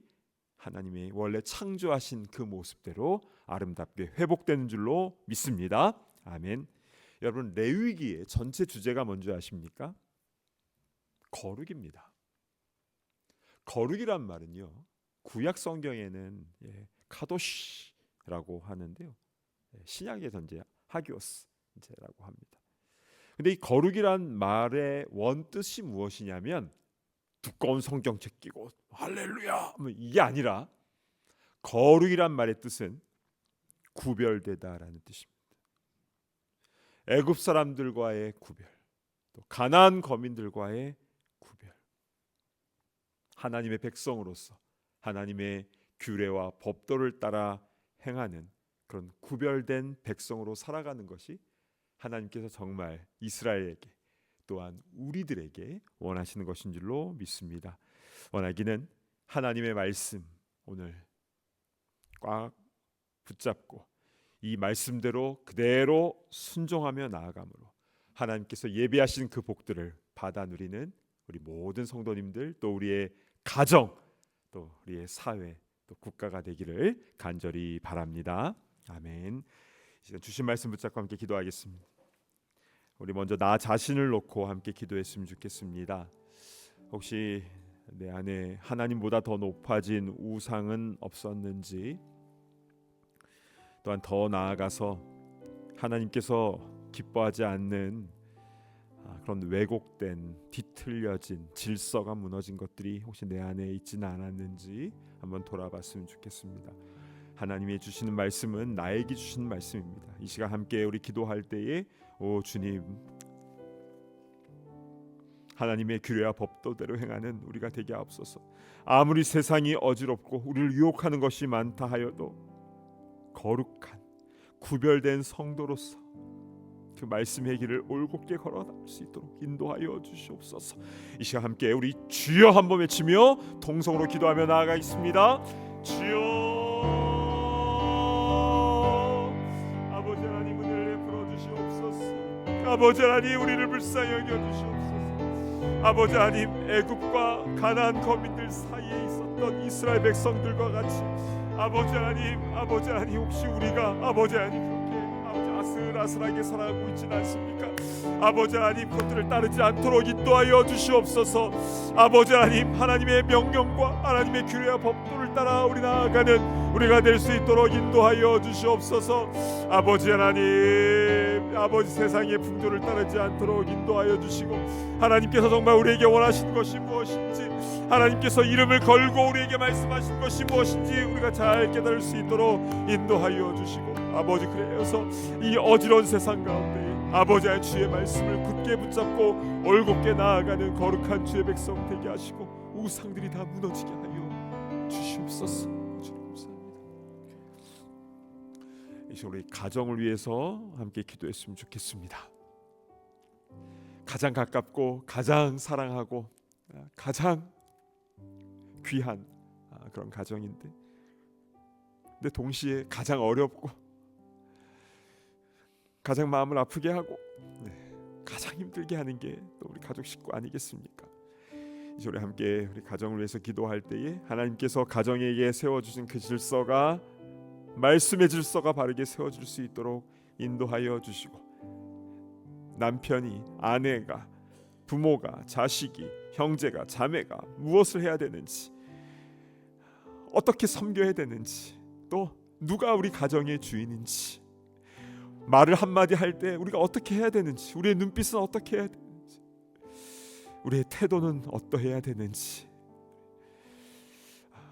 하나님이 원래 창조하신 그 모습대로 아름답게 회복되는 줄로 믿습니다. 아멘. 여러분, 레위기의 전체 주제가 뭔지 아십니까? 거룩입니다. 거룩이란 말은요, 구약 성경에는 카도시라고 하는데요, 신약에서는 이제 하기오스라고 합니다. 근데 이 거룩이란 말의 원뜻이 무엇이냐면 두꺼운 성경책 끼고 할렐루야 뭐 이게 아니라, 거룩이란 말의 뜻은 구별되다라는 뜻입니다. 애굽 사람들과의 구별, 또 가나안 거민들과의 구별, 하나님의 백성으로서 하나님의 규례와 법도를 따라 행하는 그런 구별된 백성으로 살아가는 것이 하나님께서 정말 이스라엘에게 또한 우리들에게 원하시는 것인 줄로 믿습니다. 원하기는 하나님의 말씀 오늘 꽉 붙잡고 이 말씀대로 그대로 순종하며 나아감으로 하나님께서 예비하신 그 복들을 받아 누리는 우리 모든 성도님들, 또 우리의 가정, 또 우리의 사회, 또 국가가 되기를 간절히 바랍니다. 아멘. 이제 주신 말씀 붙잡고 함께 기도하겠습니다. 우리 먼저 나 자신을 놓고 함께 기도했으면 좋겠습니다. 혹시 내 안에 하나님보다 더 높아진 우상은 없었는지, 또한 더 나아가서 하나님께서 기뻐하지 않는 그런 왜곡된, 뒤틀려진 질서가 무너진 것들이 혹시 내 안에 있지는 않았는지 한번 돌아봤으면 좋겠습니다. 하나님이 주시는 말씀은 나에게 주시는 말씀입니다. 이 시간 함께 우리 기도할 때에 오 주님, 하나님의 규례와 법도대로 행하는 우리가 되게 하옵소서. 아무리 세상이 어지럽고 우리를 유혹하는 것이 많다 하여도 거룩한 구별된 성도로서 그 말씀의 길을 올곧게 걸어갈 수 있도록 인도하여 주시옵소서. 이 시간 함께 우리 주여 한번 외치며 동성으로 기도하며 나아가겠습니다. 주여, 아버지 하나님 은혜를 베풀어 주시옵소서. 아버지 하나님 우리를 불쌍히 여겨 주시옵소서. 아버지 하나님 애굽과 가나안 거민들 사이에 있었던 이스라엘 백성들과 같이 아버지 하나님 혹시 우리가 아버지 하나님 그렇게 아슬아슬하게 살아가고 있지는 않습니까? 아버지 하나님 그것들을 따르지 않도록 인도하여 주시옵소서. 아버지 하나님 하나님의 명령과 하나님의 규례와 법도를 따라 우리 나아가는 우리가 될 수 있도록 인도하여 주시옵소서. 아버지 하나님, 아버지 세상의 풍조를 따르지 않도록 인도하여 주시고, 하나님께서 정말 우리에게 원하시는 것이 무엇인지, 하나님께서 이름을 걸고 우리에게 말씀하신 것이 무엇인지 우리가 잘 깨달을 수 있도록 인도하여 주시고, 아버지 그래서 이 어지러운 세상 가운데 아버지 하나님 주의 말씀을 굳게 붙잡고 올곧게 나아가는 거룩한 주의 백성 되게 하시고 우상들이 다 무너지게 하여 주시옵소서. 이제 우리 가정을 위해서 함께 기도했으면 좋겠습니다. 가장 가깝고 가장 사랑하고 가장 귀한 그런 가정인데, 근데 동시에 가장 어렵고 가장 마음을 아프게 하고 가장 힘들게 하는 게 또 우리 가족 식구 아니겠습니까? 이제 우리 함께 우리 가정을 위해서 기도할 때에 하나님께서 가정에게 세워주신 그 질서가, 말씀의 질서가 바르게 세워질 수 있도록 인도하여 주시고, 남편이, 아내가, 부모가, 자식이, 형제가, 자매가 무엇을 해야 되는지, 어떻게 섬겨야 되는지, 또 누가 우리 가정의 주인인지, 말을 한마디 할 때 우리가 어떻게 해야 되는지, 우리의 눈빛은 어떻게 해야 되는지, 우리의 태도는 어떠해야 되는지,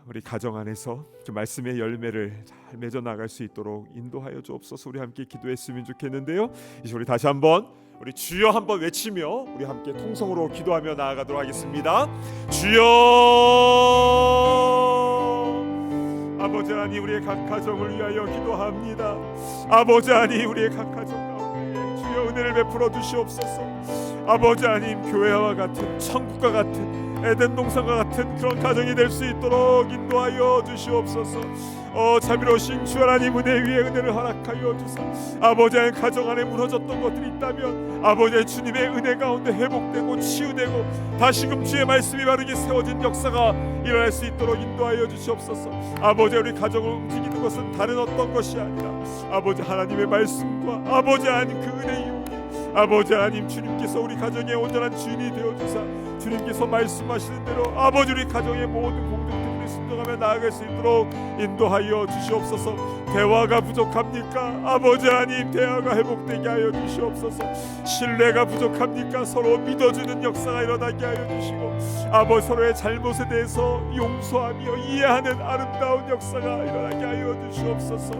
우리 가정 안에서 그 말씀의 열매를 잘 맺어 나갈 수 있도록 인도하여 주옵소서. 우리 함께 기도했으면 좋겠는데요. 이제 우리 다시 한번 우리 주여 한번 외치며 우리 함께 통성으로 기도하며 나아가도록 하겠습니다. 주여, 아버지 하나님 우리의 각 가정을 위하여 기도합니다. 아버지 하나님 우리의 각 가정 가운데 주여 은혜를 베풀어 주시옵소서. 아버지 하나님 교회와 같은, 천국과 같은, 에덴 동산과 같은 그런 가정이 될 수 있도록 인도하여 주시옵소서. 자비로우신 주 하나님 은혜 위에 은혜를 허락하여 주사 아버지 하나님 가정 안에 무너졌던 것들이 있다면 아버지 주님의 은혜 가운데 회복되고 치유되고 다시금 주의 말씀이 바르게 세워진 역사가 일어날 수 있도록 인도하여 주시옵소서. 아버지 우리 가정을 움직이는 것은 다른 어떤 것이 아니라 아버지 하나님의 말씀과 아버지 하나님 그 은혜의 아버지 하나님 주님께서 우리 가정의 온전한 주인이 되어주사 주님께서 말씀하시는 대로 아버지 우리 가정의 모든 공동체들이 순종하며 나아갈 수 있도록 인도하여 주시옵소서. 대화가 부족합니까? 아버지 하나님 대화가 회복되게 하여 주시옵소서. 신뢰가 부족합니까? 서로 믿어주는 역사가 일어나게 하여 주시고 아버지 서로의 잘못에 대해서 용서하며 이해하는 아름다운 역사가 일어나게 하여 주시옵소서.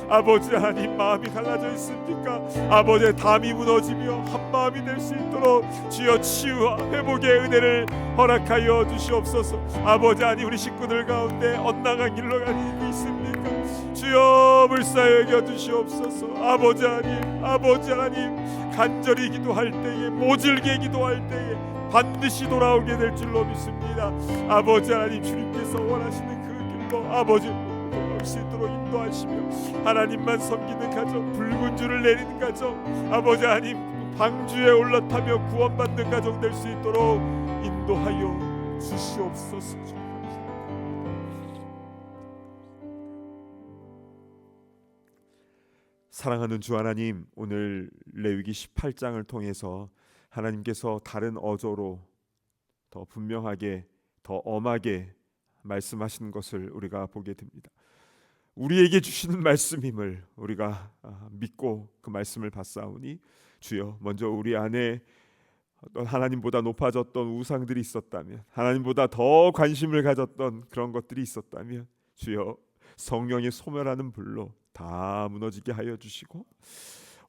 아버지 하나님 마음이 갈라져 있습니까? 아버지의 담이 무너지며 한 마음이 될 수 있도록 주여 치유와 회복의 은혜를 허락하여 주시옵소서. 아버지 하나님 우리 식구들 가운데 엇나간 길로 가는 일이 있습니까? 주여 불쌍히 여겨 주시옵소서. 아버지 하나님 간절히 기도할 때에, 모질게 기도할 때에 반드시 돌아오게 될 줄로 믿습니다. 아버지 하나님, 주님께서 원하시는 그 길로 아버지 돌아올 수 있도록 인도하시며, 하나님만 섬기는 가정, 붉은 줄을 내리는 가정, 아버지 하나님 방주에 올라타며 구원받는 가정 될 수 있도록 인도하여 주시옵소서. 사랑하는 주 하나님, 오늘 레위기 18장을 통해서 하나님께서 다른 어조로 더 분명하게, 더 엄하게 말씀하시는 것을 우리가 보게 됩니다. 우리에게 주시는 말씀임을 우리가 믿고 그 말씀을 받사오니, 주여 먼저 우리 안에 어떤 하나님보다 높아졌던 우상들이 있었다면, 하나님보다 더 관심을 가졌던 그런 것들이 있었다면, 주여 성령의 소멸하는 불로 다 무너지게 하여 주시고,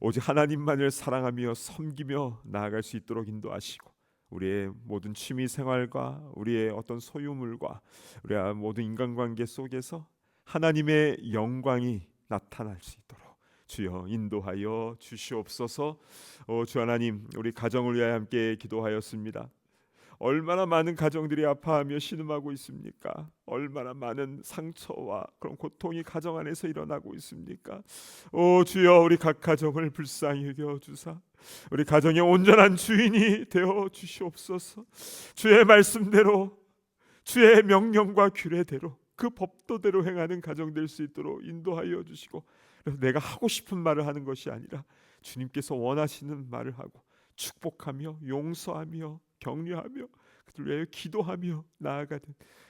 오직 하나님만을 사랑하며 섬기며 나아갈 수 있도록 인도하시고, 우리의 모든 취미 생활과 우리의 어떤 소유물과 우리의 모든 인간관계 속에서 하나님의 영광이 나타날 수 있도록 주여 인도하여 주시옵소서. 주 하나님, 우리 가정을 위하여 함께 기도하였습니다. 얼마나 많은 가정들이 아파하며 신음하고 있습니까? 얼마나 많은 상처와 그런 고통이 가정 안에서 일어나고 있습니까? 오 주여, 우리 각 가정을 불쌍히 여겨 주사 우리 가정의 온전한 주인이 되어 주시옵소서. 주의 말씀대로, 주의 명령과 규례대로, 그 법도대로 행하는 가정 될 수 있도록 인도하여 주시고, 그래서 내가 하고 싶은 말을 하는 것이 아니라 주님께서 원하시는 말을 하고 축복하며 용서하며 격려하며 그들 위하여 기도하며 나아가는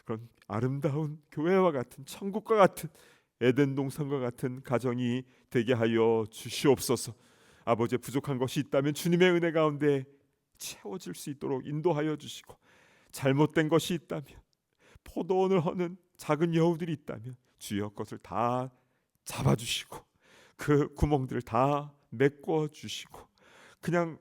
그런 아름다운 교회와 같은, 천국과 같은, 에덴 동산과 같은 가정이 되게 하여 주시옵소서. 아버지, 부족한 것이 있다면 주님의 은혜 가운데 채워질 수 있도록 인도하여 주시고, 잘못된 것이 있다면, 포도원을 허는 작은 여우들이 있다면 주여 그것을 다 잡아주시고 그 구멍들을 다 메꿔 주시고, 그냥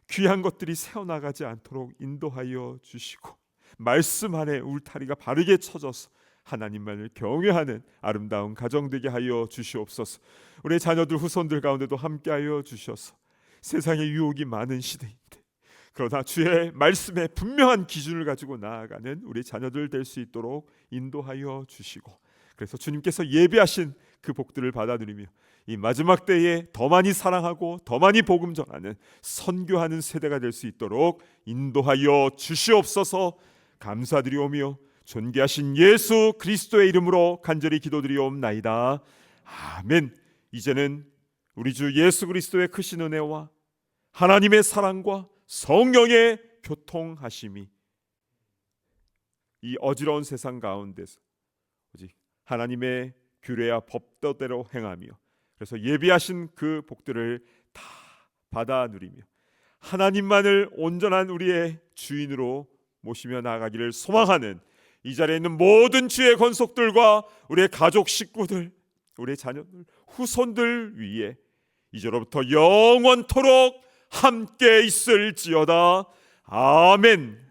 귀한 것들이 새어나가지 않도록 인도하여 주시고, 말씀 안에 울타리가 바르게 쳐져서 하나님만을 경외하는 아름다운 가정 되게 하여 주시옵소서. 우리 자녀들, 후손들 가운데도 함께하여 주셔서, 세상에 유혹이 많은 시대인데 그러나 주의 말씀에 분명한 기준을 가지고 나아가는 우리 자녀들 될 수 있도록 인도하여 주시고, 그래서 주님께서 예비하신 그 복들을 받아 누리며 이 마지막 때에 더 많이 사랑하고 더 많이 복음 전하는, 선교하는 세대가 될 수 있도록 인도하여 주시옵소서. 감사드리오며 존귀하신 예수 그리스도의 이름으로 간절히 기도드리옵나이다. 아멘. 이제는 우리 주 예수 그리스도의 크신 은혜와 하나님의 사랑과 성령의 교통하심이 이 어지러운 세상 가운데서 오직 하나님의 규례와 법도대로 행하며, 그래서 예비하신 그 복들을 다 받아 누리며 하나님만을 온전한 우리의 주인으로 모시며 나아가기를 소망하는 이 자리에 있는 모든 주의 권속들과 우리의 가족 식구들, 우리의 자녀들, 후손들 위에 이제로부터 영원토록 함께 있을지어다. 아멘.